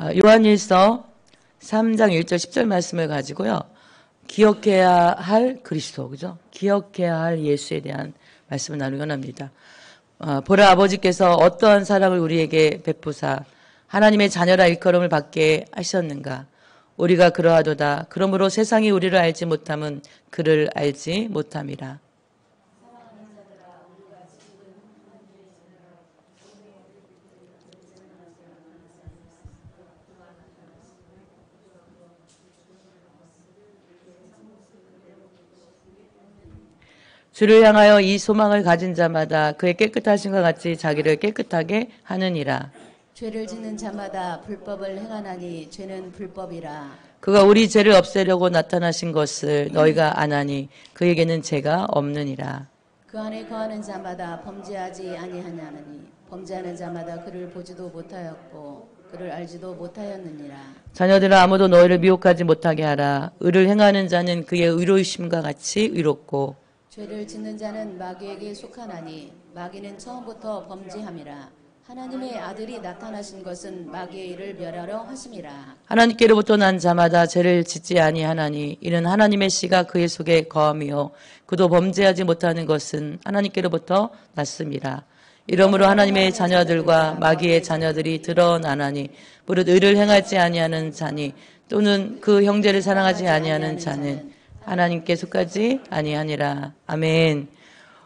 요한일서 3장 1절 10절 말씀을 가지고요. 기억해야 할 그리스도, 그죠? 기억해야 할 예수에 대한 말씀을 나누곤 합니다. 보라, 아버지께서 어떠한 사랑을 우리에게 베푸사 하나님의 자녀라 일컬음을 받게 하셨는가. 우리가 그러하도다. 그러므로 세상이 우리를 알지 못함은 그를 알지 못함이라. 주를 향하여 이 소망을 가진 자마다 그의 깨끗하심과 같이 자기를 깨끗하게 하느니라. 죄를 짓는 자마다 불법을 행하나니 죄는 불법이라. 그가 우리 죄를 없애려고 나타나신 것을 너희가 아나니 그에게는 죄가 없느니라. 그 안에 거하는 자마다 범죄하지 아니하냐니 범죄하는 자마다 그를 보지도 못하였고 그를 알지도 못하였느니라. 자녀들아, 아무도 너희를 미혹하지 못하게 하라. 의를 행하는 자는 그의 의로우심과 같이 의롭고 죄를 짓는 자는 마귀에게 속하나니 마귀는 처음부터 범죄함이라. 하나님의 아들이 나타나신 것은 마귀의 일을 멸하려 하심이라. 하나님께로부터 난 자마다 죄를 짓지 아니하나니 이는 하나님의 씨가 그의 속에 거함이요 그도 범죄하지 못하는 것은 하나님께로부터 났음이라. 이러므로 하나님의 자녀들과 마귀의 자녀들이 드러나나니 무릇 의를 행하지 아니하는 자니 또는 그 형제를 사랑하지 아니하는 자는 하나님께 속하지 아니하니라. 아멘.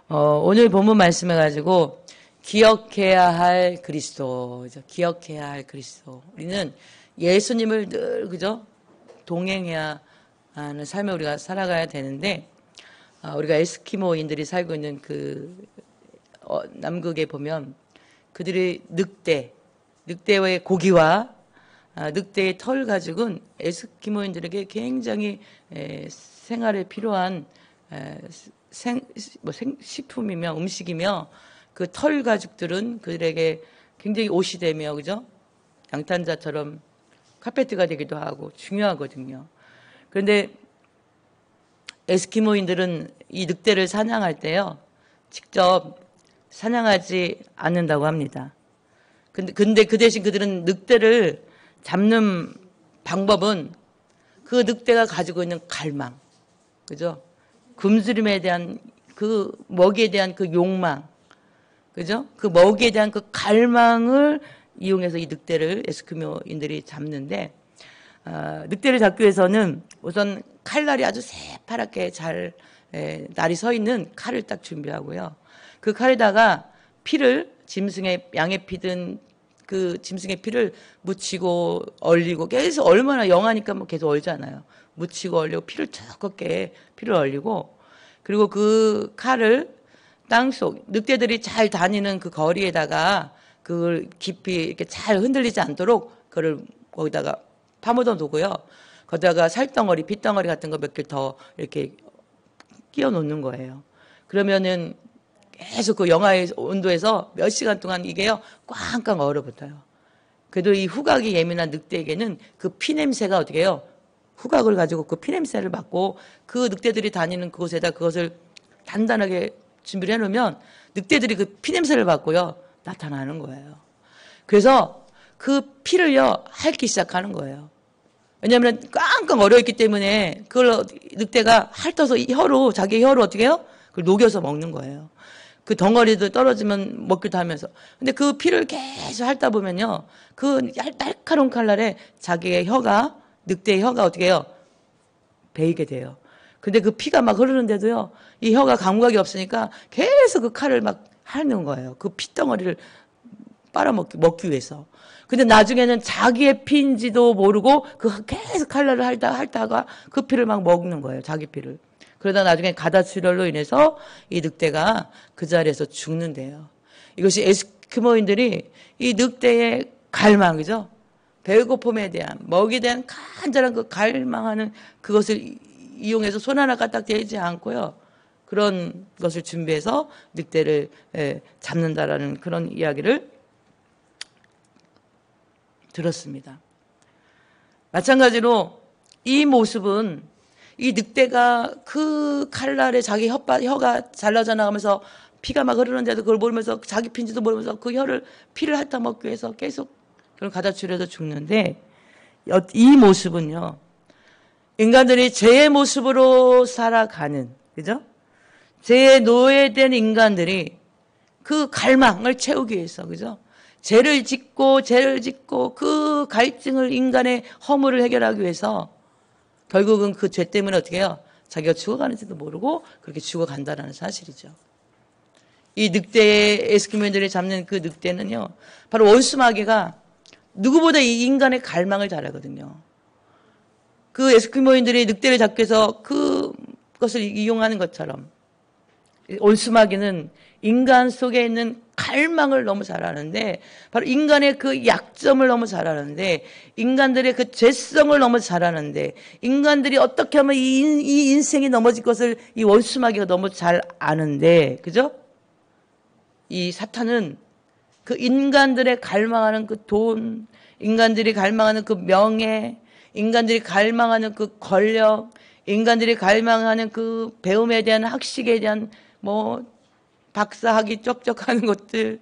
오늘 본문 말씀을 가지고 기억해야 할 그리스도, 기억해야 할 그리스도. 우리는 예수님을 늘 그죠 동행해야 하는 삶을 우리가 살아가야 되는데, 우리가 에스키모인들이 살고 있는 그 남극에 보면 그들이 늑대의 고기와 늑대의 털 가죽은 에스키모인들에게 굉장히 생활에 필요한 식품이며 음식이며, 그 털 가죽들은 그들에게 굉장히 옷이 되며, 그죠? 양탄자처럼 카페트가 되기도 하고 중요하거든요. 그런데 에스키모인들은 이 늑대를 사냥할 때요, 직접 사냥하지 않는다고 합니다. 근데 그 대신 그들은 늑대를 잡는 방법은 그 늑대가 가지고 있는 갈망, 그죠? 굶주림에 대한 그 먹이에 대한 그 욕망, 그죠? 그 먹이에 대한 그 갈망을 이용해서 이 늑대를 에스키모인들이 잡는데, 늑대를 잡기 위해서는 우선 칼날이 아주 새파랗게 잘 날이 서 있는 칼을 딱 준비하고요. 그 칼에다가 피를, 양의 피든 그 짐승의 피를 묻히고 얼리고, 계속 얼마나 영하니까 뭐 계속 얼잖아요. 묻히고 얼리고 피를 두껍게 피를 얼리고, 그리고 그 칼을 땅속 늑대들이 잘 다니는 그 거리에다가 그걸 깊이 이렇게 잘 흔들리지 않도록 그걸 거기다가 파묻어 두고요. 거기다가 살덩어리, 핏덩어리 같은 거 몇 개 더 이렇게 끼워 놓는 거예요. 그러면은 계속 그 영하의 온도에서 몇 시간 동안 이게요 꽝꽝 얼어붙어요. 그래도 이 후각이 예민한 늑대에게는 그 피냄새가 어떻게 해요? 후각을 가지고 그 피냄새를 맡고 그 늑대들이 다니는 그곳에다 그것을 단단하게 준비를 해놓으면 늑대들이 그 피냄새를 맡고요 나타나는 거예요. 그래서 그 피를요 핥기 시작하는 거예요. 왜냐하면 꽝꽝 얼어있기 때문에 그걸 늑대가 핥아서 자기 혀로 어떻게 해요? 그걸 녹여서 먹는 거예요. 그 덩어리도 떨어지면 먹기도 하면서. 근데 그 피를 계속 핥다 보면요, 그 날카로운 칼날에 자기의 늑대의 혀가 어떻게 해요? 베이게 돼요. 근데 그 피가 막 흐르는데도요, 이 혀가 감각이 없으니까 계속 그 칼을 막 핥는 거예요. 그 피덩어리를 먹기 위해서. 근데 나중에는 자기의 피인지도 모르고 계속 칼날을 핥다가 그 피를 막 먹는 거예요. 자기 피를. 그러다 나중에 가다출혈로 인해서 이 늑대가 그 자리에서 죽는데요. 이것이 에스키모인들이 이 늑대의 갈망이죠. 배고픔에 대한, 먹이에 대한 간절한 그 갈망하는 그것을 이용해서 손 하나 까딱 대지 않고요. 그런 것을 준비해서 늑대를 잡는다라는 그런 이야기를 들었습니다. 마찬가지로 이 모습은 이 늑대가 그 칼날에 자기 혀가 잘라져 나가면서 피가 막 흐르는데도 그걸 모르면서 자기 피인지도 모르면서 그 피를 핥아 먹기 위해서 계속 그럼 가다출려서 죽는데 이 모습은요. 인간들이 죄의 모습으로 살아가는, 그죠? 죄의 노예된 인간들이 그 갈망을 채우기 위해서, 그죠? 죄를 짓고 그 갈증을 인간의 허물을 해결하기 위해서 결국은 그 죄 때문에 어떻게 해요? 자기가 죽어가는지도 모르고 그렇게 죽어간다는 사실이죠. 이 늑대의 에스키모인들이 잡는 그 늑대는요, 바로 원수마귀가 누구보다 이 인간의 갈망을 잘 알거든요. 그 에스키모인들이 늑대를 잡기 위해서 그것을 이용하는 것처럼 원수마귀는 인간 속에 있는 갈망을 너무 잘 아는데, 바로 인간의 그 약점을 너무 잘 아는데, 인간들의 그 죄성을 너무 잘 아는데, 인간들이 어떻게 하면 이 인생이 넘어질 것을 이 원수마귀가 너무 잘 아는데, 그죠? 이 사탄은 그 인간들의 갈망하는 그 돈, 인간들이 갈망하는 그 명예, 인간들이 갈망하는 그 권력, 인간들이 갈망하는 그 배움에 대한 학식에 대한 박사학위 쩍쩍하는 것들,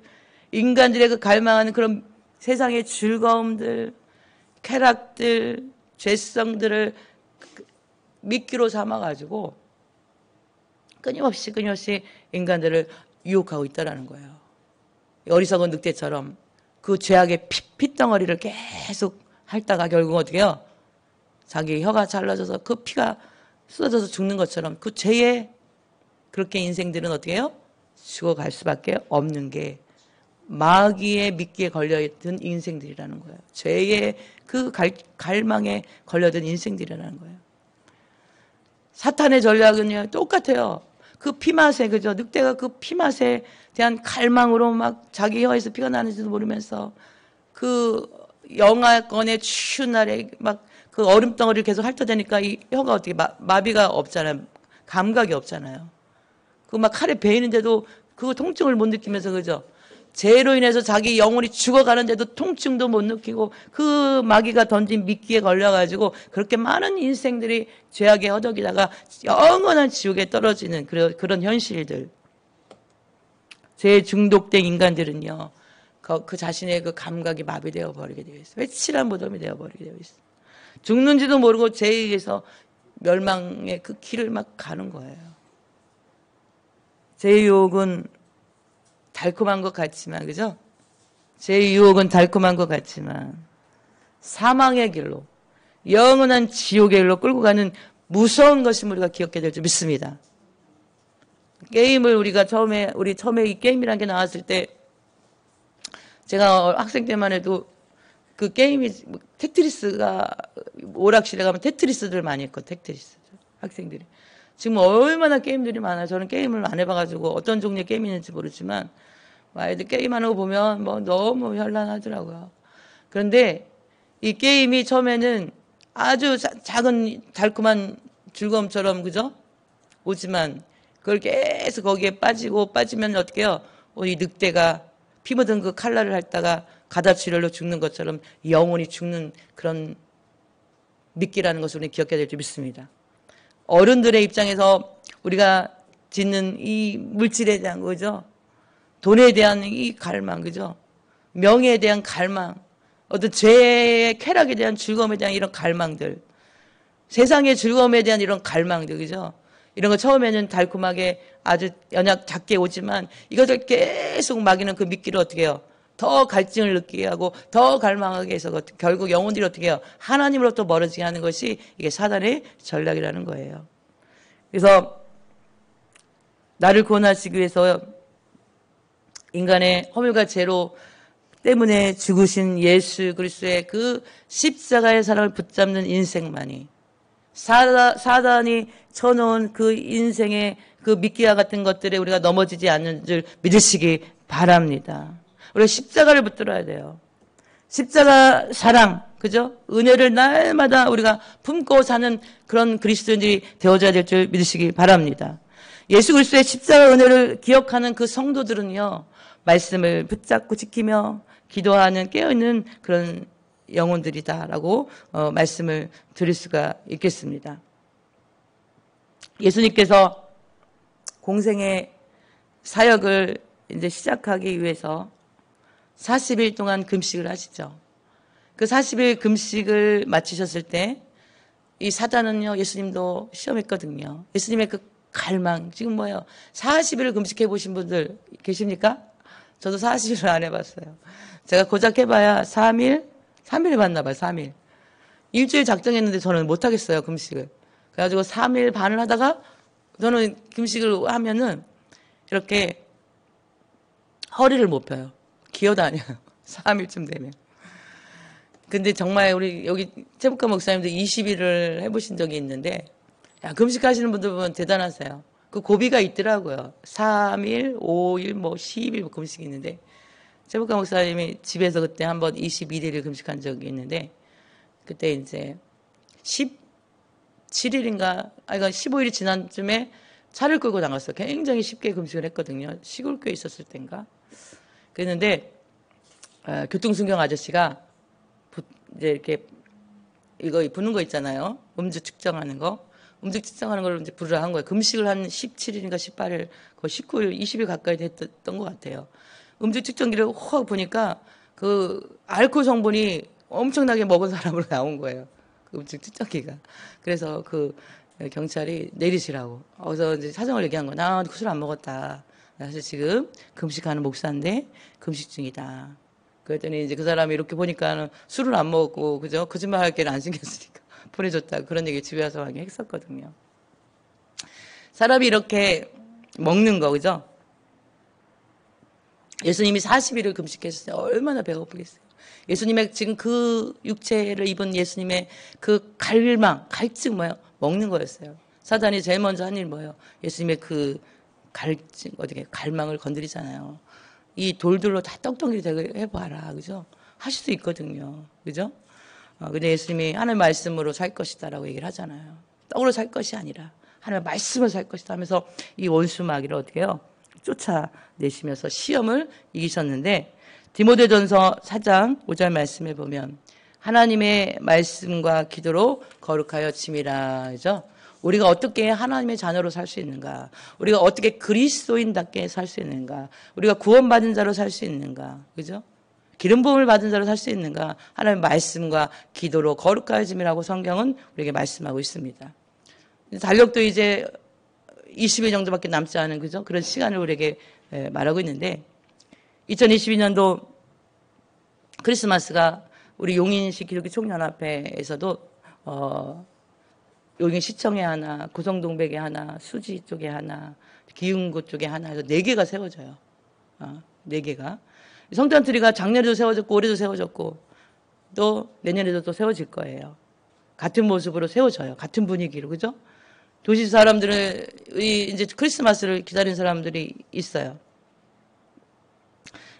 인간들의 그 갈망하는 그런 세상의 즐거움들, 쾌락들, 죄성들을 미끼로 삼아가지고 끊임없이 인간들을 유혹하고 있다는 거예요. 어리석은 늑대처럼 그 죄악의 핏덩어리를 계속 핥다가 결국 어떻게 해요? 자기 혀가 잘라져서 그 피가 쏟아져서 죽는 것처럼 그 죄에 그렇게 인생들은 어떻게 해요? 죽어갈 수밖에 없는 게 마귀의 미끼에 걸려있던 인생들이라는 거예요. 죄의 그 갈망에 걸려든 인생들이라는 거예요. 사탄의 전략은요, 똑같아요. 그 피맛에, 그죠? 늑대가 그 피맛에 대한 갈망으로 막 자기 혀에서 피가 나는지도 모르면서 그 영하권의 추운 날에 막 그 얼음덩어리를 계속 핥아대니까 이 혀가 어떻게 마비가 없잖아요. 감각이 없잖아요. 그 막 칼에 베이는데도 그 통증을 못 느끼면서, 그죠? 죄로 인해서 자기 영혼이 죽어가는데도 통증도 못 느끼고 그 마귀가 던진 미끼에 걸려가지고 그렇게 많은 인생들이 죄악에 허덕이다가 영원한 지옥에 떨어지는 그런 현실들. 죄에 중독된 인간들은요, 그 자신의 그 감각이 마비되어 버리게 되어 있어요. 회칠한 무덤이 되어 버리게 되어 있어요. 죽는지도 모르고 죄에 의해서 멸망의 그 길을 막 가는 거예요. 죄의 유혹은 달콤한 것 같지만, 그죠? 죄의 유혹은 달콤한 것 같지만 사망의 길로, 영원한 지옥의 길로 끌고 가는 무서운 것임을 우리가 기억해야 될 줄 믿습니다. 게임을 우리 처음에 이 게임이라는 게 나왔을 때, 제가 학생 때만 해도 그 게임이 테트리스가, 오락실에 가면 테트리스들 많이 했거든요. 테트리스 학생들이. 지금 얼마나 게임들이 많아요. 저는 게임을 안 해봐가지고 어떤 종류의 게임이 있는지 모르지만 아이들 게임하는 거 보면 너무 현란하더라고요. 그런데 이 게임이 처음에는 아주 작은 달콤한 즐거움처럼, 그죠? 오지만 그걸 계속 거기에 빠지면 어떻게 해요? 이 늑대가 피 묻은 그 칼날을 핥다가 가다출혈로 죽는 것처럼 영혼이 죽는 그런 미끼라는 것을 우리는 기억해야 될 줄 믿습니다. 어른들의 입장에서 우리가 짓는 이 물질에 대한, 그죠? 돈에 대한 이 갈망, 그죠? 명예에 대한 갈망, 어떤 죄의 쾌락에 대한 즐거움에 대한 이런 갈망들, 세상의 즐거움에 대한 이런 갈망들, 그죠? 이런 거 처음에는 달콤하게 아주 연약 작게 오지만 이것을 계속 마귀는 그 미끼를 어떻게 해요? 더 갈증을 느끼게 하고 더 갈망하게 해서 결국 영혼들이 어떻게 해요? 하나님으로부터 멀어지게 하는 것이 이게 사단의 전략이라는 거예요. 그래서 나를 구원하시기 위해서 인간의 허물과 죄로 때문에 죽으신 예수 그리스도의 그 십자가의 사랑을 붙잡는 인생만이, 사단이 쳐놓은 그 인생의 그 미끼와 같은 것들에 우리가 넘어지지 않는 줄 믿으시기 바랍니다. 우리가 십자가를 붙들어야 돼요. 십자가 사랑, 그죠? 은혜를 날마다 우리가 품고 사는 그런 그리스도인들이 되어져야 될 줄 믿으시기 바랍니다. 예수 그리스도의 십자가 은혜를 기억하는 그 성도들은요, 말씀을 붙잡고 지키며 기도하는 깨어있는 그런 영혼들이다라고 말씀을 드릴 수가 있겠습니다. 예수님께서 공생의 사역을 이제 시작하기 위해서 40일 동안 금식을 하시죠. 그 40일 금식을 마치셨을 때 이 사단은요, 예수님도 시험했거든요. 예수님의 그 갈망, 지금 뭐예요? 40일을 금식해 보신 분들 계십니까? 저도 40일을 안 해봤어요. 제가 고작 해봐야 3일 해봤나 봐요, 3일. 일주일 작정했는데 저는 못하겠어요, 금식을. 그래가지고 3일 반을 하다가 저는 금식을 하면은 이렇게 허리를 못 펴요. 기어다녀요. 3일쯤 되면. 근데 정말 우리 여기 최북가 목사님도 20일을 해보신 적이 있는데, 야, 금식하시는 분들 보면 대단하세요. 그 고비가 있더라고요. 3일, 5일, 뭐 10일 금식이 있는데, 최북가 목사님이 집에서 그때 한번 21일을 금식한 적이 있는데, 그때 이제 17일인가, 이건 15일이 지난 쯤에 차를 끌고 나갔어요. 굉장히 쉽게 금식을 했거든요. 시골교에 있었을 땐가. 그랬는데, 교통순경 아저씨가 이제 이렇게 이거 부는 거 있잖아요. 음주 측정하는 거. 음주 측정하는 걸 이제 부르라 한 거예요. 금식을 한 17일인가 18일, 거의 19일, 20일 가까이 됐던 것 같아요. 음주 측정기를 확 보니까 그 알코올 성분이 엄청나게 먹은 사람으로 나온 거예요. 그 음주 측정기가. 그래서 그 경찰이 내리시라고. 그래서 이제 사정을 얘기한 거야. 나 술 안 먹었다. 사실 지금 금식하는 목사인데 금식 중이다. 그랬더니 이제 그 사람이 이렇게 보니까는 술을 안 먹었고, 그죠? 거짓말 할 게는 안 생겼으니까 보내줬다. 그런 얘기 집에 와서 많이 했었거든요. 사람이 이렇게 먹는 거, 그죠? 예수님이 40일을 금식했을 때 얼마나 배가 고프겠어요. 예수님의 지금 그 육체를 입은 예수님의 그 갈망, 갈증 뭐예요? 먹는 거였어요. 사단이 제일 먼저 한 일 뭐예요? 예수님의 그 갈증, 어떻게 갈망을 건드리잖아요. 이 돌들로 다 떡덩이를 되게 해봐라. 그죠? 하실 수 있거든요. 그죠? 근데 예수님이 하나님의 말씀으로 살 것이다라고 얘기를 하잖아요. 떡으로 살 것이 아니라 하나님의 말씀으로 살 것이다 하면서 이 원수 마귀를 어떻게 해요? 쫓아내시면서 시험을 이기셨는데, 디모데전서 4장 5절 말씀에 보면 하나님의 말씀과 기도로 거룩하여 짐이라. 그죠? 우리가 어떻게 하나님의 자녀로 살 수 있는가? 우리가 어떻게 그리스도인답게 살 수 있는가? 우리가 구원받은 자로 살 수 있는가? 그죠? 기름 부음을 받은 자로 살 수 있는가? 하나님의 말씀과 기도로 거룩하여짐이라고 성경은 우리에게 말씀하고 있습니다. 달력도 이제 20일 정도밖에 남지 않은, 그죠? 그런 시간을 우리에게 말하고 있는데, 2022년도 크리스마스가 우리 용인시 기독교 총연합회에서도 용인 시청에 하나, 고성동백에 하나, 수지 쪽에 하나, 기흥구 쪽에 하나 해서 4개가 세워져요. 4개가. 성탄트리가 작년에도 세워졌고 올해도 세워졌고 또 내년에도 또 세워질 거예요. 같은 모습으로 세워져요. 같은 분위기로. 그죠? 도시 사람들은 이제 크리스마스를 기다리는 사람들이 있어요.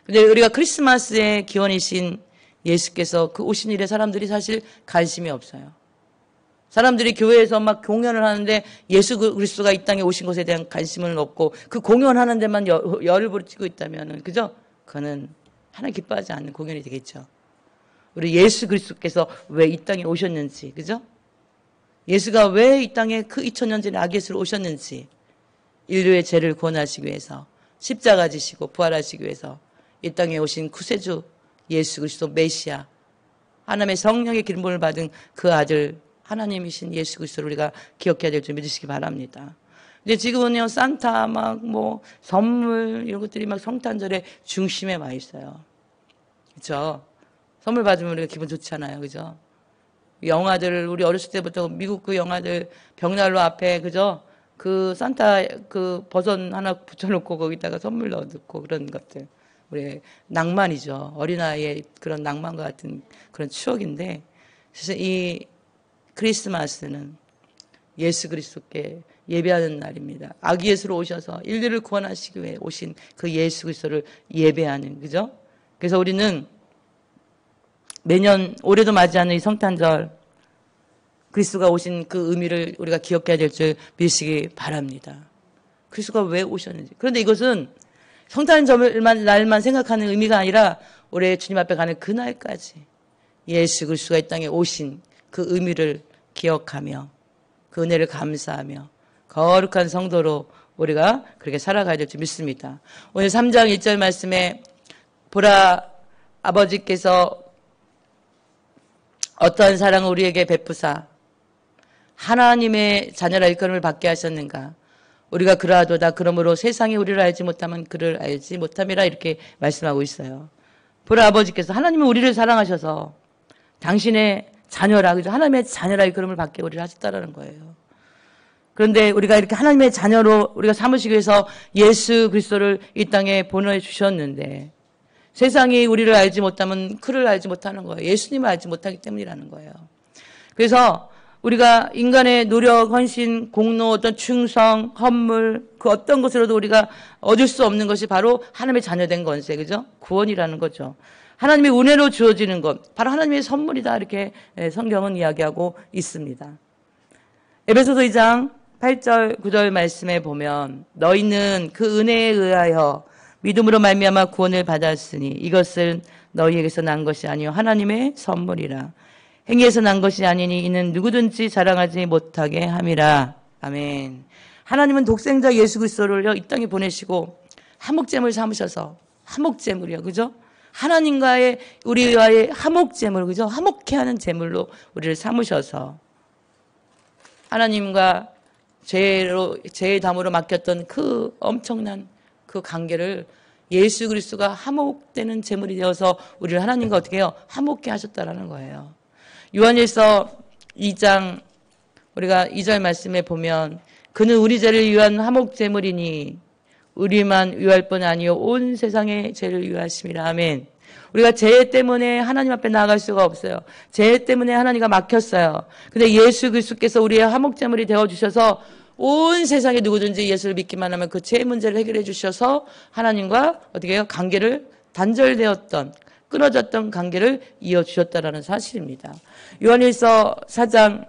근데 우리가 크리스마스의 기원이신 예수께서 그 오신 일에 사람들이 사실 관심이 없어요. 사람들이 교회에서 막 공연을 하는데 예수 그리스도가 이 땅에 오신 것에 대한 관심은 없고 그 공연하는 데만 열을 붙이고 있다면은, 그죠? 그거는 하나님 기뻐하지 않는 공연이 되겠죠. 우리 예수 그리스도께서 왜 이 땅에 오셨는지, 그죠? 예수가 왜 이 땅에 그 2000년 전에 아기예수로 오셨는지, 인류의 죄를 구원하시기 위해서 십자가 지시고 부활하시기 위해서 이 땅에 오신 구세주 예수 그리스도 메시아, 하나님의 성령의 기름 부음을 받은 그 아들 하나님이신 예수 그리스도를 우리가 기억해야 될 줄 믿으시기 바랍니다. 근데 지금은요, 산타 막 뭐 선물 이런 것들이 막 성탄절의 중심에 와 있어요. 그렇죠? 선물 받으면 우리가 기분 좋잖아요. 그죠? 영화들, 우리 어렸을 때부터 미국 그 영화들 벽난로 앞에, 그죠? 그 산타 그 버섯 하나 붙여놓고 거기다가 선물 넣어놓고 그런 것들. 우리 낭만이죠. 어린아이의 그런 낭만과 같은 그런 추억인데, 그래서 이 크리스마스는 예수 그리스도께 예배하는 날입니다. 아기 예수로 오셔서 인류를 구원하시기 위해 오신 그 예수 그리스도를 예배하는, 그죠? 그래서 우리는 매년 올해도 맞이하는 이 성탄절, 그리스도가 오신 그 의미를 우리가 기억해야 될 줄 믿으시기 바랍니다. 그리스도가 왜 오셨는지. 그런데 이것은 성탄절만 날만 생각하는 의미가 아니라 올해 주님 앞에 가는 그날까지 예수 그리스도가 이 땅에 오신 그 의미를 기억하며 그 은혜를 감사하며 거룩한 성도로 우리가 그렇게 살아가야 될 줄 믿습니다. 오늘 3장 1절 말씀에 보라, 아버지께서 어떠한 사랑을 우리에게 베푸사 하나님의 자녀라 일컬음을 받게 하셨는가. 우리가 그러하도다. 그러므로 세상이 우리를 알지 못하면 그를 알지 못함이라 이렇게 말씀하고 있어요. 보라 아버지께서 하나님은 우리를 사랑하셔서 당신의 자녀라, 그죠? 하나님의 자녀라 일컬음을 받게 우리를 하셨다라는 거예요. 그런데 우리가 이렇게 하나님의 자녀로 우리가 삼으시기 위해서 예수 그리스도를 이 땅에 보내주셨는데 세상이 우리를 알지 못하면 그를 알지 못하는 거예요. 예수님을 알지 못하기 때문이라는 거예요. 그래서 우리가 인간의 노력, 헌신, 공로, 어떤 충성, 헌물 그 어떤 것으로도 우리가 얻을 수 없는 것이 바로 하나님의 자녀된 건세, 그죠? 구원이라는 거죠. 하나님의 은혜로 주어지는 것, 바로 하나님의 선물이다 이렇게 성경은 이야기하고 있습니다. 에베소서 2장 8절 9절 말씀에 보면 너희는 그 은혜에 의하여 믿음으로 말미암아 구원을 받았으니 이것은 너희에게서 난 것이 아니요 하나님의 선물이라. 행위에서 난 것이 아니니 이는 누구든지 자랑하지 못하게 함이라. 아멘. 하나님은 독생자 예수 그리스도를요 이 땅에 보내시고 화목제물 삼으셔서 화목제물이요, 그죠? 하나님과의 우리와의 화목제물, 그죠? 화목케 하는 제물로 우리를 삼으셔서 하나님과 죄의 담으로 맡겼던 그 엄청난 그 관계를 예수 그리스도가 화목되는 제물이 되어서 우리를 하나님과 어떻게 해요? 화목케 하셨다라는 거예요. 요한일서 2장 우리가 2절 말씀에 보면 그는 우리 죄를 위한 화목 제물이니 우리만 위할 뿐 아니요 온 세상의 죄를 위하심이라. 아멘. 우리가 죄 때문에 하나님 앞에 나아갈 수가 없어요. 죄 때문에 하나님과 막혔어요. 근데 예수 그리스도께서 우리의 화목 제물이 되어 주셔서 온 세상에 누구든지 예수를 믿기만 하면 그 죄 문제를 해결해 주셔서 하나님과 어떻게 해요? 관계를 단절되었던 끊어졌던 관계를 이어주셨다라는 사실입니다. 요한일서 4장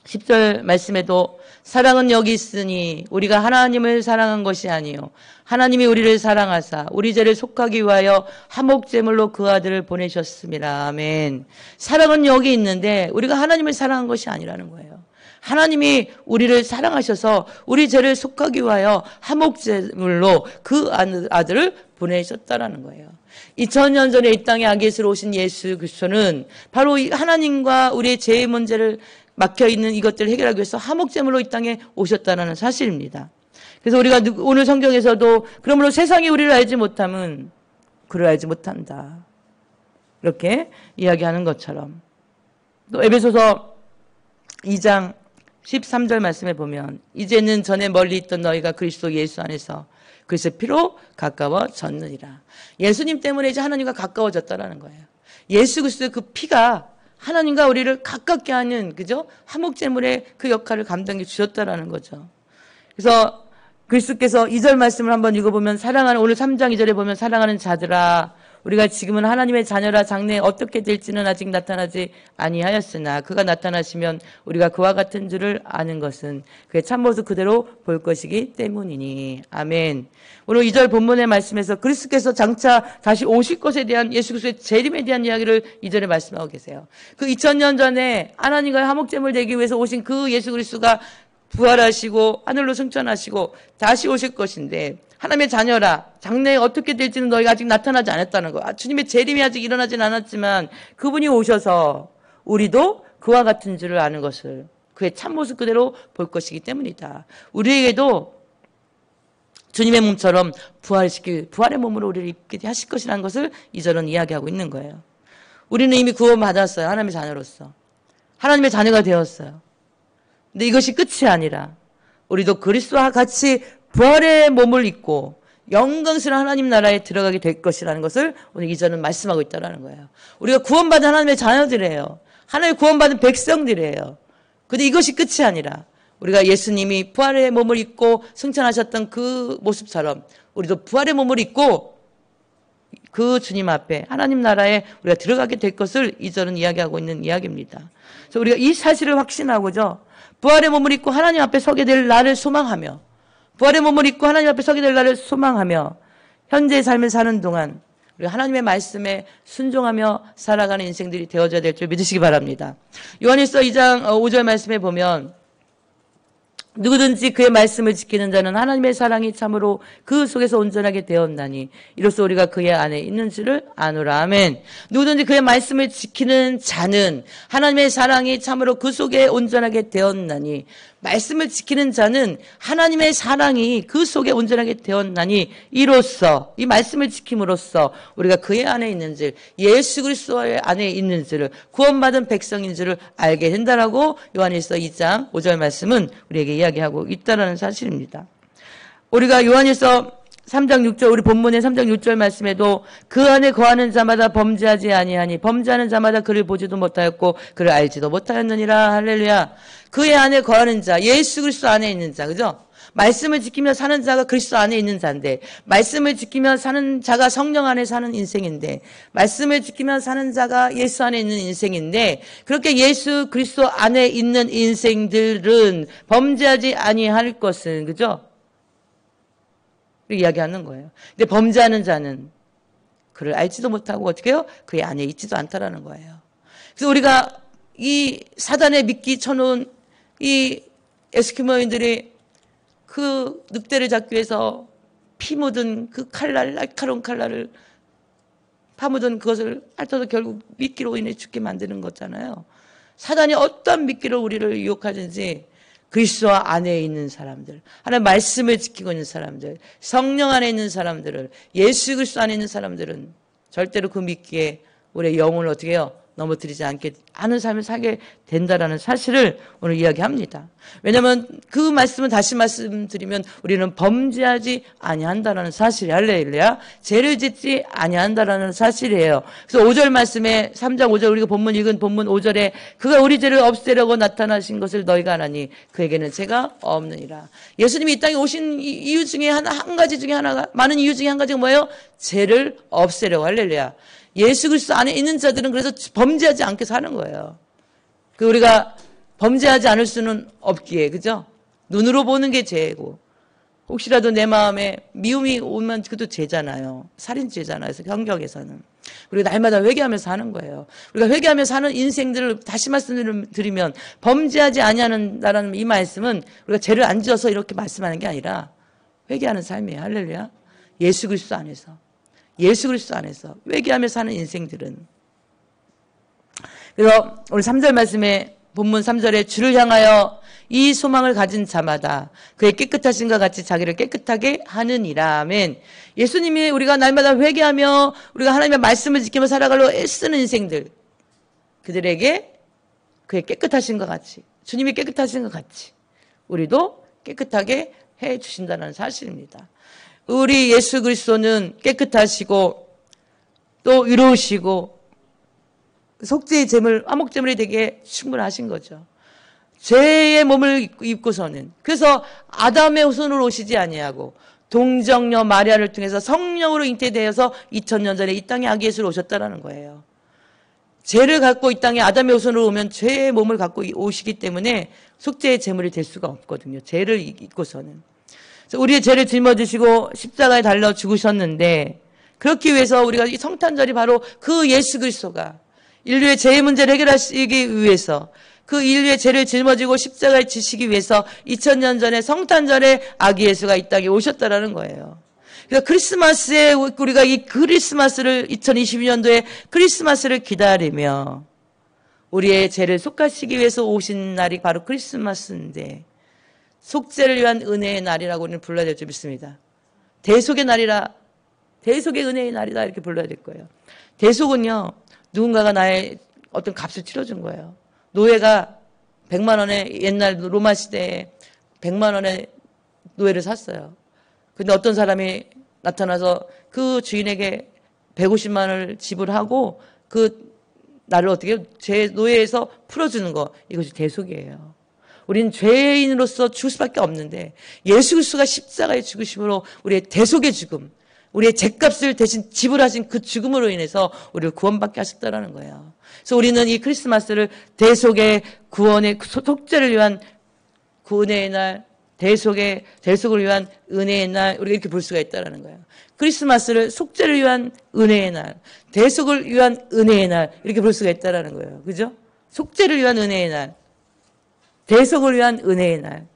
10절 말씀에도 사랑은 여기 있으니 우리가 하나님을 사랑한 것이 아니요 하나님이 우리를 사랑하사 우리 죄를 속하기 위하여 화목제물로 그 아들을 보내셨습니다. 아멘. 사랑은 여기 있는데 우리가 하나님을 사랑한 것이 아니라는 거예요. 하나님이 우리를 사랑하셔서 우리 죄를 속하기 위하여 화목제물로 그 아들을 보내셨다라는 거예요. 2000년 전에 이 땅에 아기에스로 오신 예수 그리스도는 바로 하나님과 우리의 죄의 문제를 막혀있는 이것들을 해결하기 위해서 화목제물로 이 땅에 오셨다는 사실입니다. 그래서 우리가 오늘 성경에서도 그러므로 세상이 우리를 알지 못하면 그를 알지 못한다. 이렇게 이야기하는 것처럼 또 에베소서 2장 13절 말씀에 보면 이제는 전에 멀리 있던 너희가 그리스도 예수 안에서 그리스도의 피로 가까워졌느니라. 예수님 때문에 이제 하나님과 가까워졌다라는 거예요. 예수 그리스도의 그 피가 하나님과 우리를 가깝게 하는 그죠? 화목제물의 그 역할을 감당해 주셨다라는 거죠. 그래서 그리스도께서 2절 말씀을 한번 읽어보면 사랑하는 오늘 3장 2절에 보면 사랑하는 자들아 우리가 지금은 하나님의 자녀라 장래에 어떻게 될지는 아직 나타나지 아니하였으나 그가 나타나시면 우리가 그와 같은 줄을 아는 것은 그의 참모습 그대로 볼 것이기 때문이니. 아멘. 오늘 2절 본문의 말씀에서 그리스도께서 장차 다시 오실 것에 대한 예수 그리스도의 재림에 대한 이야기를 2절에 말씀하고 계세요. 그 2000년 전에 하나님과의 화목제물 되기 위해서 오신 그 예수 그리스도가 부활하시고 하늘로 승천하시고 다시 오실 것인데 하나님의 자녀라 장래에 어떻게 될지는 너희가 아직 나타나지 않았다는 거. 주님의 재림이 아직 일어나진 않았지만 그분이 오셔서 우리도 그와 같은 줄을 아는 것을 그의 참모습 그대로 볼 것이기 때문이다. 우리에게도 주님의 몸처럼 부활의 몸으로 우리를 입게 하실 것이라는 것을 이절은 이야기하고 있는 거예요. 우리는 이미 구원받았어요. 하나님의 자녀로서. 하나님의 자녀가 되었어요. 근데 이것이 끝이 아니라 우리도 그리스도와 같이 부활의 몸을 입고 영광스러운 하나님 나라에 들어가게 될 것이라는 것을 오늘 이절은 말씀하고 있다는 거예요. 우리가 구원받은 하나님의 자녀들이에요. 하나님의 구원받은 백성들이에요. 근데 이것이 끝이 아니라 우리가 예수님이 부활의 몸을 입고 승천하셨던 그 모습처럼 우리도 부활의 몸을 입고 그 주님 앞에 하나님 나라에 우리가 들어가게 될 것을 이절은 이야기하고 있는 이야기입니다. 그래서 우리가 이 사실을 확신하고죠. 부활의 몸을 입고 하나님 앞에 서게 될 날을 소망하며 부활의 몸을 입고 하나님 앞에 서게 될 날을 소망하며 현재의 삶을 사는 동안 우리가 하나님의 말씀에 순종하며 살아가는 인생들이 되어져야 될 줄 믿으시기 바랍니다. 요한일서 2장 5절 말씀에 보면 누구든지 그의 말씀을 지키는 자는 하나님의 사랑이 참으로 그 속에서 온전하게 되었나니 이로써 우리가 그의 안에 있는 줄을 아노라. 아멘. 누구든지 그의 말씀을 지키는 자는 하나님의 사랑이 참으로 그 속에 온전하게 되었나니, 말씀을 지키는 자는 하나님의 사랑이 그 속에 온전하게 되었나니 이로써, 이 말씀을 지킴으로써 우리가 그의 안에 있는 줄, 예수 그리스도의 안에 있는 줄을, 구원받은 백성인 줄을 알게 된다라고 요한일서 2장 5절 말씀은 우리에게 이야기하고 있다는 사실입니다. 우리가 요한일서 3장 6절, 우리 본문의 3장 6절 말씀에도 그 안에 거하는 자마다 범죄하지 아니하니 범죄하는 자마다 그를 보지도 못하였고 그를 알지도 못하였느니라. 할렐루야. 그의 안에 거하는 자, 예수 그리스도 안에 있는 자, 그죠? 말씀을 지키며 사는 자가 그리스도 안에 있는 자인데, 말씀을 지키며 사는 자가 성령 안에 사는 인생인데, 말씀을 지키며 사는 자가 예수 안에 있는 인생인데, 그렇게 예수 그리스도 안에 있는 인생들은 범죄하지 아니할 것은, 그죠? 이야기하는 거예요. 근데 범죄하는 자는 그를 알지도 못하고 어떻게 해요? 그의 안에 있지도 않다라는 거예요. 그래서 우리가 이 사단에 미끼 쳐놓은 이 에스키모인들이 그 늑대를 잡기 위해서 피 묻은 그 칼날, 날카로운 칼날을 파묻은 그것을 핥아서 결국 미끼로 인해 죽게 만드는 거잖아요. 사단이 어떤 미끼로 우리를 유혹하든지 그리스도 안에 있는 사람들, 하나님 말씀을 지키고 있는 사람들, 성령 안에 있는 사람들을, 예수 그리스도 안에 있는 사람들은 절대로 그 미끼에 우리의 영혼을 어떻게 해요? 넘어뜨리지 않게 하는 삶을 살게 된다라는 사실을 오늘 이야기합니다. 왜냐하면 그 말씀은 다시 말씀드리면 우리는 범죄하지 아니한다라는 사실이, 할렐루야, 죄를 짓지 아니한다라는 사실이에요. 그래서 5절 말씀에 3장 5절, 우리가 본문 읽은 본문 5절에 그가 우리 죄를 없애려고 나타나신 것을 너희가 아나니 그에게는 죄가 없느니라. 예수님이 이 땅에 오신 이유 중에 한 가지 중에 하나가, 많은 이유 중에 한 가지가 뭐예요? 죄를 없애려고. 할렐루야. 예수 그리스도 안에 있는 자들은 그래서 범죄하지 않게 사는 거예요. 그 우리가 범죄하지 않을 수는 없기에, 그죠? 눈으로 보는 게 죄고, 혹시라도 내 마음에 미움이 오면 그것도 죄잖아요. 살인죄잖아요. 그래서 성경에서는. 우리가 날마다 회개하면서 하는 거예요. 우리가 회개하면서 사는 인생들을 다시 말씀드리면 범죄하지 아니하는다라는 이 말씀은 우리가 죄를 안 지어서 이렇게 말씀하는 게 아니라 회개하는 삶이에요. 할렐루야. 예수 그리스도 안에서. 예수 그리스도 안에서 회개하며 사는 인생들은. 그래서 오늘 3절 말씀에, 본문 3절에 주를 향하여 이 소망을 가진 자마다 그의 깨끗하신과 같이 자기를 깨끗하게 하느니라. 아멘. 예수님이 우리가 날마다 회개하며 우리가 하나님의 말씀을 지키며 살아가려고 애쓰는 인생들, 그들에게 그의 깨끗하신과 같이, 주님이 깨끗하신 것 같이 우리도 깨끗하게 해 주신다는 사실입니다. 우리 예수 그리스도는 깨끗하시고 또 의로우시고 속죄의 제물, 화목제물이 되게 충분하신 거죠. 죄의 몸을 입고서는, 그래서 아담의 후손으로 오시지 아니하고 동정녀 마리아를 통해서 성령으로 잉태되어서 2000년 전에 이 땅에 아기 예수로 오셨다라는 거예요. 죄를 갖고 이 땅에 아담의 후손으로 오면 죄의 몸을 갖고 오시기 때문에 속죄의 제물이 될 수가 없거든요. 죄를 입고서는. 우리의 죄를 짊어지시고 십자가에 달려 죽으셨는데, 그렇기 위해서 우리가 이 성탄절이 바로 그 예수 그리스도가 인류의 죄의 문제를 해결하시기 위해서, 그 인류의 죄를 짊어지고 십자가에 지시기 위해서 2000년 전에 성탄절에 아기 예수가 이 땅에 오셨다라는 거예요. 그러니까 크리스마스에 우리가 이 크리스마스를, 2022년도에 크리스마스를 기다리며 우리의 죄를 속하시기 위해서 오신 날이 바로 크리스마스인데, 속죄를 위한 은혜의 날이라고 우리는 불러야 될 줄 믿습니다. 대속의 날이라, 대속의 은혜의 날이다, 이렇게 불러야 될 거예요. 대속은요, 누군가가 나의 어떤 값을 치러준 거예요. 노예가 100만 원에, 옛날 로마 시대에 100만 원에 노예를 샀어요. 근데 어떤 사람이 나타나서 그 주인에게 150만 원을 지불하고 그 나를 어떻게 죄 노예에서 풀어주는 거, 이것이 대속이에요. 우리는 죄인으로서 죽을 수밖에 없는데 예수 그리스도가 십자가의 죽으심으로 우리의 대속의 죽음, 우리의 죄값을 대신 지불하신 그 죽음으로 인해서 우리를 구원받게 하셨다라는 거예요. 그래서 우리는 이 크리스마스를 대속의 구원의 속죄를 위한 구원의 날, 대속을 위한 은혜의 날, 우리가 이렇게 볼 수가 있다라는 거예요. 크리스마스를 속죄를 위한 은혜의 날, 대속을 위한 은혜의 날, 이렇게 볼 수가 있다라는 거예요. 그죠? 속죄를 위한 은혜의 날, 대속을 위한 은혜의 날.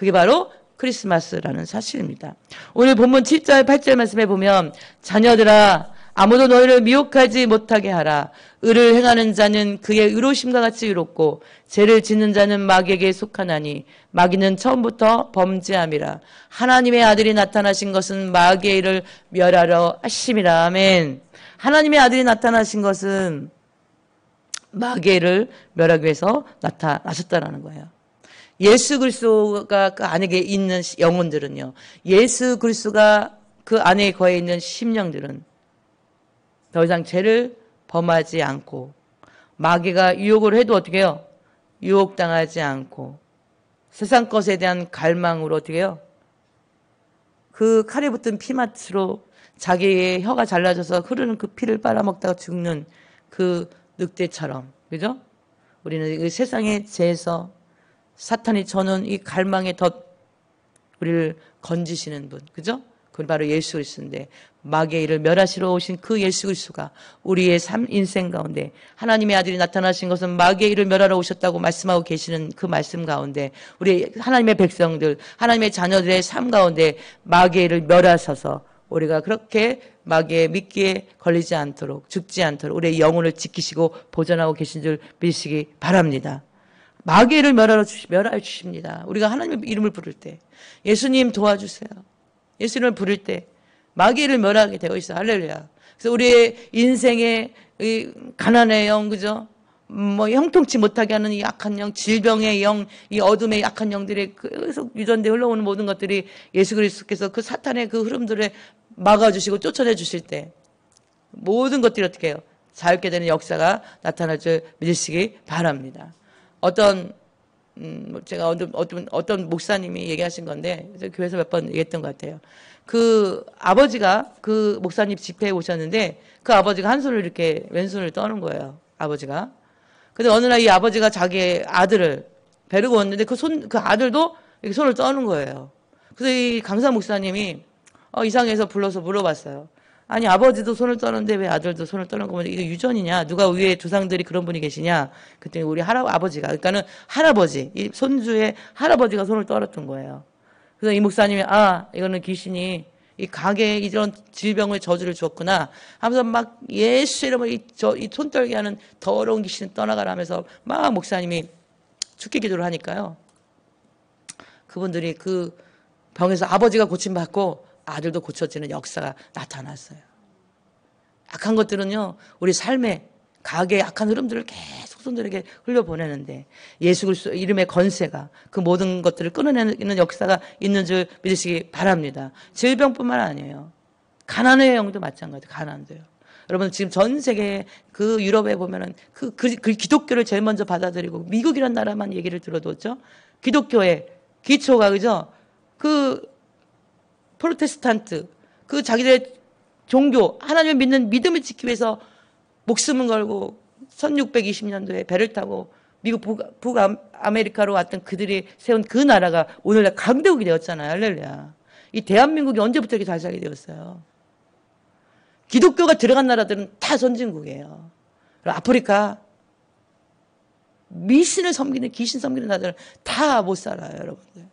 그게 바로 크리스마스라는 사실입니다. 오늘 본문 7절, 8절 말씀에 보면 자녀들아 아무도 너희를 미혹하지 못하게 하라. 의를 행하는 자는 그의 의로심과 같이 의롭고 죄를 짓는 자는 마귀에게 속하나니 마귀는 처음부터 범죄함이라. 하나님의 아들이 나타나신 것은 마귀의 일을 멸하러 하심이라. 아멘. 하나님의 아들이 나타나신 것은 마귀의 일을 멸하기 위해서 나타나셨다라는 거예요. 예수 그리스도가 그 안에 있는 영혼들은요. 예수 그리스도가 그 안에 거해 있는 심령들은 더 이상 죄를 범하지 않고 마귀가 유혹을 해도 어떻게 해요? 유혹당하지 않고 세상 것에 대한 갈망으로 어떻게 해요? 그 칼에 붙은 피맛으로 자기의 혀가 잘라져서 흐르는 그 피를 빨아먹다가 죽는 그 늑대처럼, 그죠? 우리는 이 세상의 죄에서 사탄이 저는 이 갈망에 덧 우리를 건지시는 분, 그죠? 그건 바로 예수 그리스도인데 마귀의 일을 멸하시러 오신 그 예수 그리스도가 우리의 인생 가운데 하나님의 아들이 나타나신 것은 마귀의 일을 멸하러 오셨다고 말씀하고 계시는 그 말씀 가운데 우리 하나님의 백성들, 하나님의 자녀들의 삶 가운데 마귀의 일을 멸하셔서 우리가 그렇게 마귀의 미끼에 걸리지 않도록 죽지 않도록 우리의 영혼을 지키시고 보존하고 계신 줄 믿으시기 바랍니다. 마귀의 일을 멸하여 주십니다. 우리가 하나님의 이름을 부를 때 예수님 도와주세요. 예수님을 부를 때 마귀의 일을 멸하게 되어 있어. 할렐루야. 그래서 우리의 인생의 이 가난의 영, 그죠? 뭐 형통치 못하게 하는 이 약한 영, 질병의 영, 이 어둠의 약한 영들의 계속 유전돼 흘러오는 모든 것들이 예수 그리스도께서 그 사탄의 그 흐름들을 막아주시고 쫓아내 주실 때 모든 것들이 어떻게 해요? 자유케 되는 역사가 나타날 줄 믿으시기 바랍니다. 제가 어떤 목사님이 얘기하신 건데, 교회에서 몇 번 얘기했던 것 같아요. 그 아버지가 그 목사님 집회에 오셨는데, 그 아버지가 한 손을 이렇게 왼손을 떠는 거예요. 아버지가. 근데 어느 날 이 아버지가 자기의 아들을 뵈르고 왔는데 그 아들도 이렇게 손을 떠는 거예요. 그래서 이 강사 목사님이 이상해서 불러서 물어봤어요. 아니 아버지도 손을 떠는데 왜 아들도 손을 떠는 거면 이게 유전이냐? 누가 위에 조상들이 그런 분이 계시냐? 그때 우리 아버지가 그러니까는 할아버지 이 손주의 할아버지가 손을 떨었던 거예요. 그래서 이 목사님이 이거는 귀신이 이 가게에 이런 질병의 저주를 주었구나 하면서 막 예수 이름으로 이 손떨게 하는 더러운 귀신을 떠나가라 하면서 막 목사님이 죽게 기도를 하니까요. 그분들이 그 병에서 아버지가 고침받고 아들도 고쳐지는 역사가 나타났어요. 악한 것들은요, 우리 삶에 가게의 악한 흐름들을 계속 손들에게 흘려보내는데 예수 그리스도 이름의 건세가 그 모든 것들을 끊어내는 역사가 있는 줄 믿으시기 바랍니다. 질병뿐만 아니에요. 가난의 영도 마찬가지예요. 가난도요. 여러분 지금 전 세계 그 유럽에 보면은 그 기독교를 제일 먼저 받아들이고 미국이란 나라만 얘기를 들어도죠. 기독교의 기초가 그죠? 그 프로테스탄트 그 자기들의 종교 하나님을 믿는 믿음을 지키기 위해서 목숨을 걸고 1620년도에 배를 타고 미국 북아메리카로 왔던 그들이 세운 그 나라가 오늘날 강대국이 되었잖아요. 할렐루야. 이 대한민국이 언제부터 이렇게 잘 살게 되었어요? 기독교가 들어간 나라들은 다 선진국이에요. 아프리카 미신을 섬기는 귀신 섬기는 나라들은 다 못 살아요. 여러분들.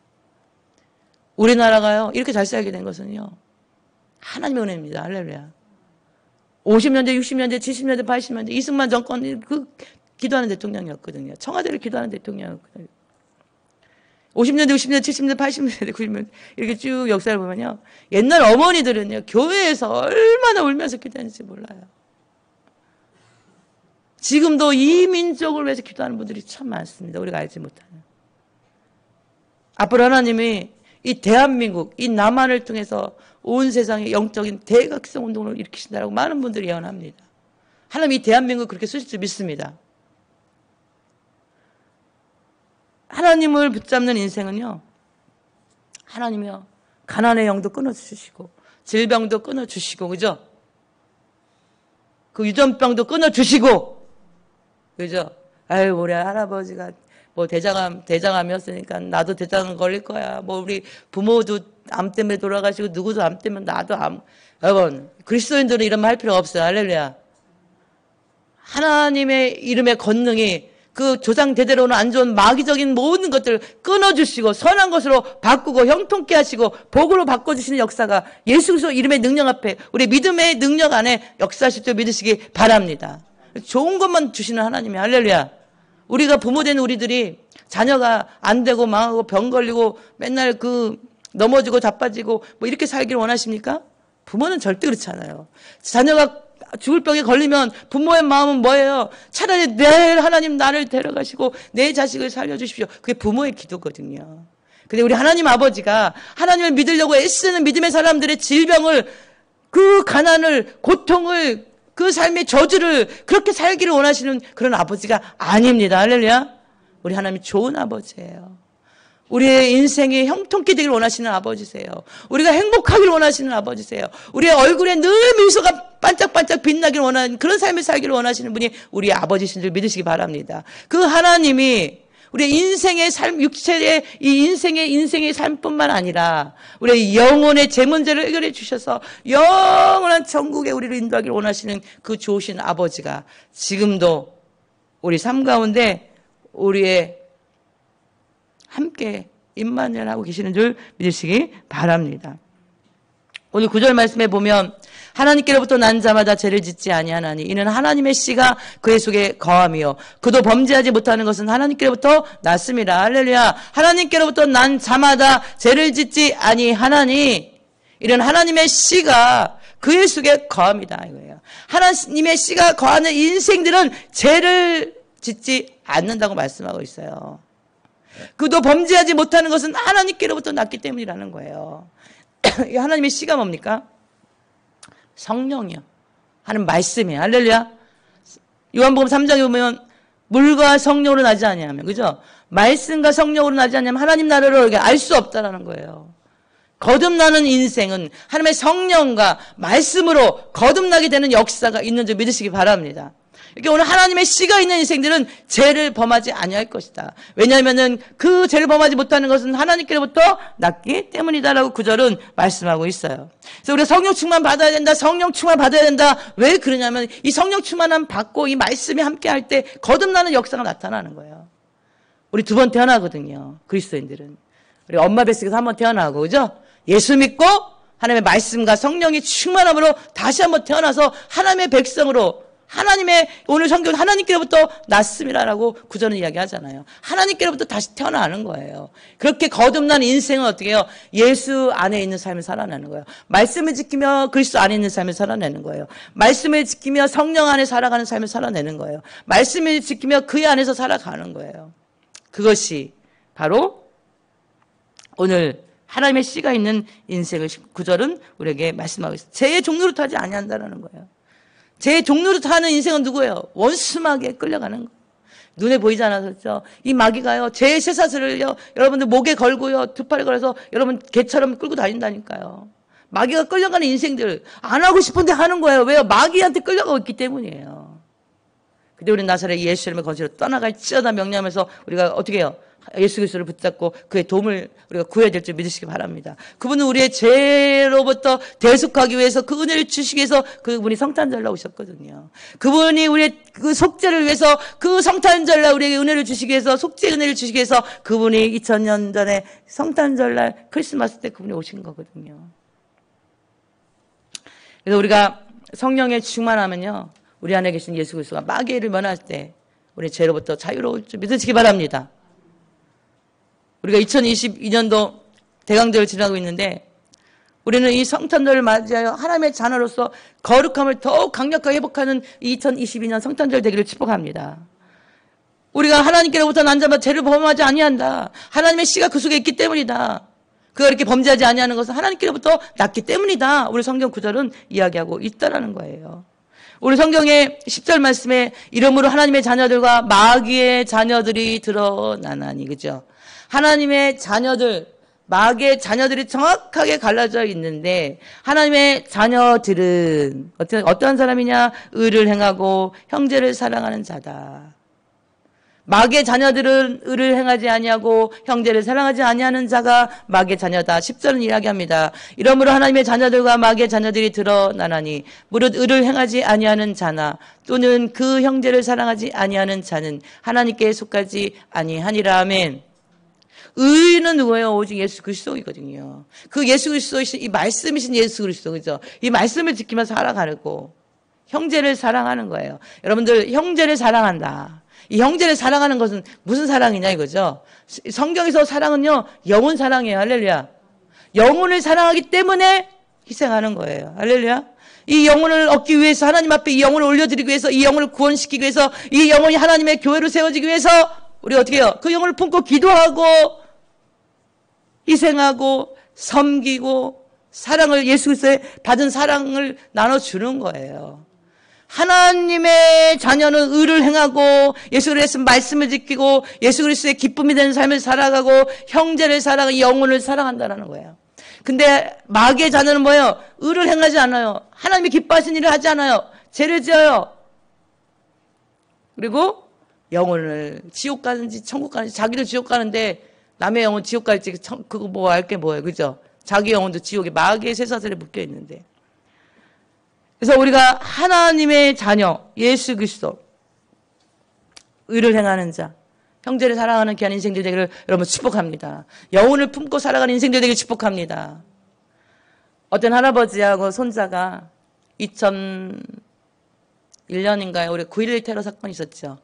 우리나라가요 이렇게 잘 살게 된 것은요 하나님의 은혜입니다. 할렐루야. 50년대, 60년대, 70년대, 80년대 이승만 정권 그 기도하는 대통령이었거든요. 청와대를 기도하는 대통령이었거든요. 50년대, 60년대, 70년대, 80년대, 90년대 이렇게 쭉 역사를 보면요. 옛날 어머니들은요. 교회에서 얼마나 울면서 기도했는지 몰라요. 지금도 이 민족을 위해서 기도하는 분들이 참 많습니다. 우리가 알지 못하는. 앞으로 하나님이 이 대한민국, 이 남한을 통해서 온 세상에 영적인 대각성 운동을 일으키신다라고 많은 분들이 예언합니다. 하나님 이 대한민국 그렇게 쓰실 줄 믿습니다. 하나님을 붙잡는 인생은요. 하나님이요. 가난의 영도 끊어주시고 질병도 끊어주시고 그죠? 그 유전병도 끊어주시고 그죠? 아유 우리 할아버지가 뭐 대장암이었으니까 나도 대장암 걸릴 거야. 뭐 우리 부모도 암 때문에 돌아가시고 누구도 암 때문에 나도 암. 여러분 그리스도인들은 이런 말 할 필요가 없어요. 할렐루야. 하나님의 이름의 권능이 그 조상 대대로는 안 좋은 마귀적인 모든 것들을 끊어주시고 선한 것으로 바꾸고 형통케 하시고 복으로 바꿔주시는 역사가 예수 그리스도 이름의 능력 앞에 우리 믿음의 능력 안에 역사하실 줄 믿으시기 바랍니다. 좋은 것만 주시는 하나님이 할렐루야. 우리가 부모 된 우리들이 자녀가 안 되고 망하고 병 걸리고 맨날 넘어지고 자빠지고 뭐 이렇게 살기를 원하십니까? 부모는 절대 그렇지 않아요. 자녀가 죽을 병에 걸리면 부모의 마음은 뭐예요? 차라리 내일 하나님 나를 데려가시고 내 자식을 살려주십시오. 그게 부모의 기도거든요. 근데 우리 하나님 아버지가 하나님을 믿으려고 애쓰는 믿음의 사람들의 질병을, 그 가난을, 고통을, 그 삶의 저주를 그렇게 살기를 원하시는 그런 아버지가 아닙니다. 할렐루야. 우리 하나님이 좋은 아버지예요. 우리의 인생이 형통케 되기를 원하시는 아버지세요. 우리가 행복하기를 원하시는 아버지세요. 우리의 얼굴에 늘 미소가 반짝반짝 빛나기를 원하는 그런 삶을 살기를 원하시는 분이 우리의 아버지신 줄 믿으시기 바랍니다. 그 하나님이 우리의 인생의 삶, 육체의 이 인생의 삶뿐만 아니라 우리의 영혼의 제 문제를 해결해 주셔서 영원한 천국에 우리를 인도하기를 원하시는 그 좋으신 아버지가 지금도 우리 삶 가운데 우리의 함께 임만을 하고 계시는 줄 믿으시기 바랍니다. 오늘 9절 말씀에 보면 하나님께로부터 난 자마다 죄를 짓지 아니하나니 이는 하나님의 씨가 그의 속에 거함이요 그도 범죄하지 못하는 것은 하나님께로부터 났습니다. 할렐루야. 하나님께로부터 난 자마다 죄를 짓지 아니하나니 이는 하나님의 씨가 그의 속에 거함이다 이거예요. 하나님의 씨가 거하는 인생들은 죄를 짓지 않는다고 말씀하고 있어요. 그도 범죄하지 못하는 것은 하나님께로부터 났기 때문이라는 거예요. 하나님의 씨가 뭡니까? 성령이요. 하는 말씀이에요. 할렐루야. 요한복음 3장에 보면 물과 성령으로 나지 아니하면, 그죠? 말씀과 성령으로 나지 않으면 하나님 나라를 알 수 없다라는 거예요. 거듭나는 인생은 하나님의 성령과 말씀으로 거듭나게 되는 역사가 있는 줄 믿으시기 바랍니다. 이렇게 오늘 하나님의 씨가 있는 인생들은 죄를 범하지 아니할 것이다. 왜냐하면은 그 죄를 범하지 못하는 것은 하나님께로부터 났기 때문이다라고 9절은 말씀하고 있어요. 그래서 우리가 성령 충만 받아야 된다. 성령 충만 받아야 된다. 왜 그러냐면 이 성령 충만함 받고 이 말씀이 함께 할 때 거듭나는 역사가 나타나는 거예요. 우리 2번 태어나거든요. 그리스도인들은. 우리 엄마 뱃속에서 1번 태어나고, 그죠? 예수 믿고 하나님의 말씀과 성령의 충만함으로 다시 한번 태어나서 하나님의 백성으로 하나님의 오늘 성경 하나님께로부터 났음이라고 9절은 이야기하잖아요. 하나님께로부터 다시 태어나는 거예요. 그렇게 거듭난 인생은 어떻게 해요? 예수 안에 있는 삶을 살아내는 거예요. 말씀을 지키며 그리스도 안에 있는 삶을 살아내는 거예요. 말씀을 지키며 성령 안에 살아가는 삶을 살아내는 거예요. 말씀을 지키며 그의 안에서 살아가는 거예요. 그것이 바로 오늘 하나님의 씨가 있는 인생을 9절은 우리에게 말씀하고 있어요. 죄의 종로로 타지 아니한다는 거예요. 제 종로로 타는 인생은 누구예요? 원수마귀에 끌려가는 거예요. 눈에 보이지 않아서 이 마귀가요. 제 쇠사슬을요. 여러분들 목에 걸고요. 두 팔에 걸어서 여러분 개처럼 끌고 다닌다니까요. 마귀가 끌려가는 인생들 안 하고 싶은데 하는 거예요. 왜요? 마귀한테 끌려가고 있기 때문이에요. 근데 우리 나사렛 예수 이름의 권세로 떠나갈지어다 명령하면서 우리가 어떻게 해요? 예수 그리스도를 붙잡고 그의 도움을 우리가 구해야 될 줄 믿으시기 바랍니다. 그분은 우리의 죄로부터 대속하기 위해서 그 은혜를 주시기 위해서 그분이 성탄절날 오셨거든요. 그분이 우리의 그 속죄를 위해서 그 성탄절날 우리에게 은혜를 주시기 위해서 속죄의 은혜를 주시기 위해서 그분이 2000년 전에 성탄절날 크리스마스 때 그분이 오신 거거든요. 그래서 우리가 성령의 충만하면요. 우리 안에 계신 예수 그리스도가 마귀를 면할 때 우리 죄로부터 자유로울 줄 믿으시기 바랍니다. 우리가 2022년도 대강절을 지나고 있는데 우리는 이 성탄절을 맞이하여 하나님의 자녀로서 거룩함을 더욱 강력하게 회복하는 2022년 성탄절 되기를 축복합니다. 우리가 하나님께로부터 난 자마다 죄를 범하지 아니한다. 하나님의 씨가 그 속에 있기 때문이다. 그가 이렇게 범죄하지 아니하는 것은 하나님께로부터 났기 때문이다. 우리 성경 9절은 이야기하고 있다라는 거예요. 우리 성경의 10절 말씀에 이러므로 하나님의 자녀들과 마귀의 자녀들이 드러나나니, 그죠? 하나님의 자녀들, 마귀의 자녀들이 정확하게 갈라져 있는데 하나님의 자녀들은 어떠한 사람이냐? 의를 행하고 형제를 사랑하는 자다. 마귀의 자녀들은 의를 행하지 아니하고 형제를 사랑하지 아니하는 자가 마귀의 자녀다. 10절은 이야기합니다. 이러므로 하나님의 자녀들과 마귀의 자녀들이 드러나나니 무릇 의를 행하지 아니하는 자나 또는 그 형제를 사랑하지 아니하는 자는 하나님께 속하지 아니하니라. 아멘. 의는 누구예요? 오직 예수 그리스도이거든요. 그 예수 그리스도이신 이 말씀이신 예수 그리스도, 그죠? 이 말씀을 지키면서 살아가고 형제를 사랑하는 거예요. 여러분들 형제를 사랑한다. 이 형제를 사랑하는 것은 무슨 사랑이냐 이거죠. 성경에서 사랑은요, 영혼 사랑이에요. 할렐루야. 영혼을 사랑하기 때문에 희생하는 거예요. 할렐루야. 이 영혼을 얻기 위해서, 하나님 앞에 이 영혼을 올려드리기 위해서, 이 영혼을 구원시키기 위해서, 이 영혼이 하나님의 교회로 세워지기 위해서 우리 어떻게 해요? 그 영혼을 품고 기도하고 희생하고 섬기고 사랑을, 예수 그리스도의 받은 사랑을 나눠주는 거예요. 하나님의 자녀는 의를 행하고 예수 그리스도의 말씀을 지키고 예수 그리스도의 기쁨이 되는 삶을 살아가고 형제를 사랑하고 영혼을 사랑한다는 거예요. 근데 마귀의 자녀는 뭐예요? 의를 행하지 않아요. 하나님이 기뻐하신 일을 하지 않아요. 죄를 지어요. 그리고 영혼을 지옥 가는지 천국 가는지, 자기도 지옥 가는데 남의 영혼 지옥 갈지 그거 뭐 알 게 뭐예요. 그죠? 자기 영혼도 지옥에 마귀의 쇠사슬에 묶여 있는데. 그래서 우리가 하나님의 자녀 예수 그리스도 의를 행하는 자, 형제를 사랑하는 귀한 인생들 되기를 여러분 축복합니다. 영혼을 품고 살아가는 인생들 되기를 축복합니다. 어떤 할아버지하고 손자가 2001년인가요? 우리 9.11 테러 사건이 있었죠.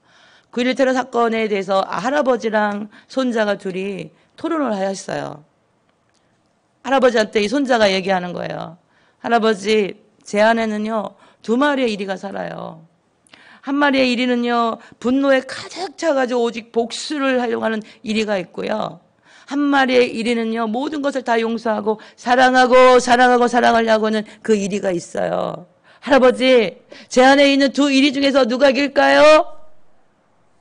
9.11 테러 사건에 대해서 할아버지랑 손자가 둘이 토론을 하였어요. 할아버지한테 이 손자가 얘기하는 거예요. 할아버지, 제 안에는요 2마리의 이리가 살아요. 한 마리의 이리는요 분노에 가득 차가지고 오직 복수를 하려고 하는 이리가 있고요, 한 마리의 이리는요 모든 것을 다 용서하고 사랑하고 사랑하려고 하는 그 이리가 있어요. 할아버지, 제 안에 있는 2 이리 중에서 누가 이길까요?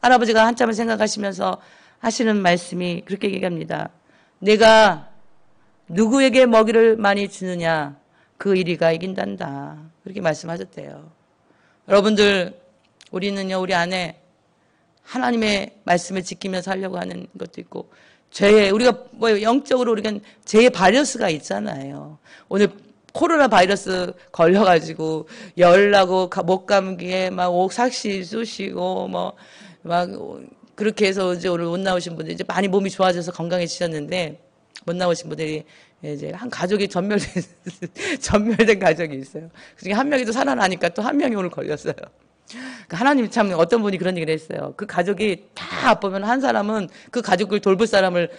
할아버지가 한참을 생각하시면서 하시는 말씀이 그렇게 얘기합니다. 내가 누구에게 먹이를 많이 주느냐, 그 이리가 이긴단다. 그렇게 말씀하셨대요. 여러분들, 우리는요, 우리 안에 하나님의 말씀을 지키면서 하려고 하는 것도 있고, 우리가 뭐 영적으로 우리가 죄의 바이러스가 있잖아요. 오늘 코로나 바이러스 걸려가지고 열나고 목 감기에 막 옥삭시 쑤시고 막 그렇게 해서 이제 오늘 못 나오신 분들 이제 많이 몸이 좋아져서 건강해지셨는데, 못 나오신 분들이 이제 한 가족이 전멸된 가족이 있어요. 그중에 한 명이 또 살아나니까 또 한 명이 오늘 걸렸어요. 하나님 참 어떤 분이 그런 얘기를 했어요. 그 가족이 다 아프면 한 사람은 그 가족을 돌볼 사람을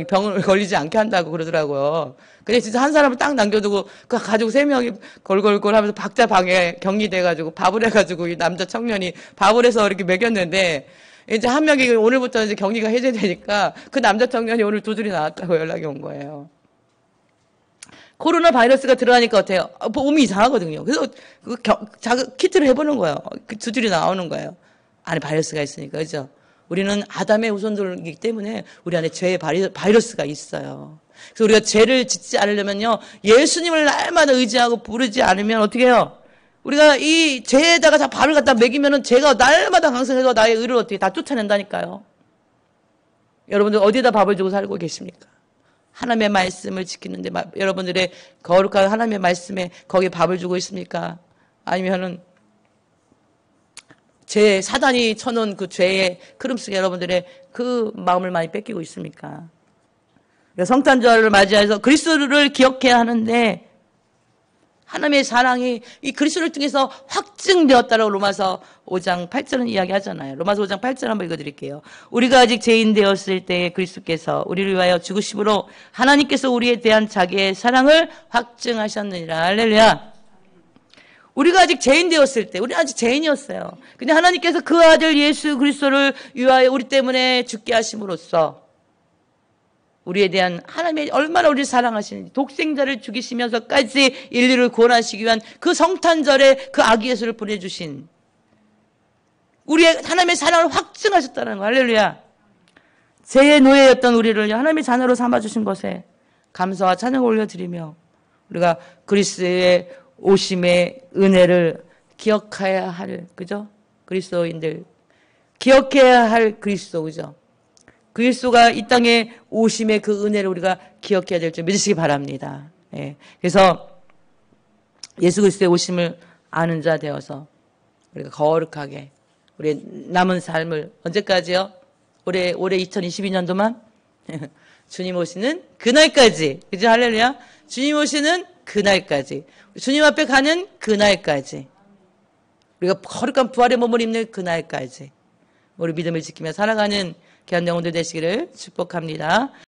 병을 걸리지 않게 한다고 그러더라고요. 근데 진짜 한 사람을 딱 남겨두고 그 가족 3명이 걸걸걸 하면서 각자 방에 격리돼가지고 밥을 해가지고 이 남자 청년이 밥을 해서 이렇게 먹였는데, 이제 한 명이 오늘부터 이제 격리가 해제되니까 그 남자 청년이 오늘 2줄이 나왔다고 연락이 온 거예요. 코로나 바이러스가 들어가니까 어때요? 몸이 이상하거든요. 그래서 키트를 해보는 거예요. 그 2줄이 나오는 거예요. 안에 바이러스가 있으니까, 그죠? 우리는 아담의 후손들이기 때문에 우리 안에 죄의 바이러스가 있어요. 그래서 우리가 죄를 짓지 않으려면요, 예수님을 날마다 의지하고 부르지 않으면 어떻게 해요? 우리가 이 죄에다가 다 밥을 갖다 먹이면은 죄가 날마다 강성해서 나의 의를 어떻게 다 쫓아낸다니까요. 여러분들 어디에다 밥을 주고 살고 계십니까? 하나님의 말씀을 지키는데 여러분들의 거룩한 하나님의 말씀에 거기에 밥을 주고 있습니까? 아니면은 사단이 쳐놓은 그 죄의 흐름 속에 여러분들의 그 마음을 많이 뺏기고 있습니까? 성탄절을 맞이해서 그리스도를 기억해야 하는데, 하나님의 사랑이 이 그리스도를 통해서 확증되었다라고 로마서 5장 8절은 이야기하잖아요. 로마서 5장 8절 한번 읽어드릴게요. 우리가 아직 죄인 되었을 때 그리스도께서 우리를 위하여 죽으심으로 하나님께서 우리에 대한 자기의 사랑을 확증하셨느니라. 할렐루야. 우리가 아직 죄인 되었을 때, 우리는 아직 죄인이었어요. 근데 하나님께서 그 아들 예수 그리스도를 위하여 우리 때문에 죽게 하심으로써 우리에 대한 하나님의 얼마나 우리를 사랑하시는지, 독생자를 죽이시면서까지 인류를 구원하시기 위한 그 성탄절에 그 아기 예수를 보내주신 우리의 하나님의 사랑을 확증하셨다는 거. 할렐루야. 죄의 노예였던 우리를 하나님의 자녀로 삼아주신 것에 감사와 찬양을 올려드리며 우리가 그리스도의 오심의 은혜를 기억해야 할, 그죠? 그리스도인들, 기억해야 할 그리스도, 그죠? 그리스도가 이 땅에 오심의 그 은혜를 우리가 기억해야 될 줄 믿으시기 바랍니다. 예. 그래서 예수 그리스도의 오심을 아는 자 되어서 우리가 거룩하게 우리의 남은 삶을 언제까지요? 올해 2022년도만 주님 오시는 그날까지, 그죠? 할렐루야. 주님 오시는 그날까지, 주님 앞에 가는 그날까지, 우리가 거룩한 부활의 몸을 입는 그날까지 우리 믿음을 지키며 살아가는 귀한 영혼들 되시기를 축복합니다.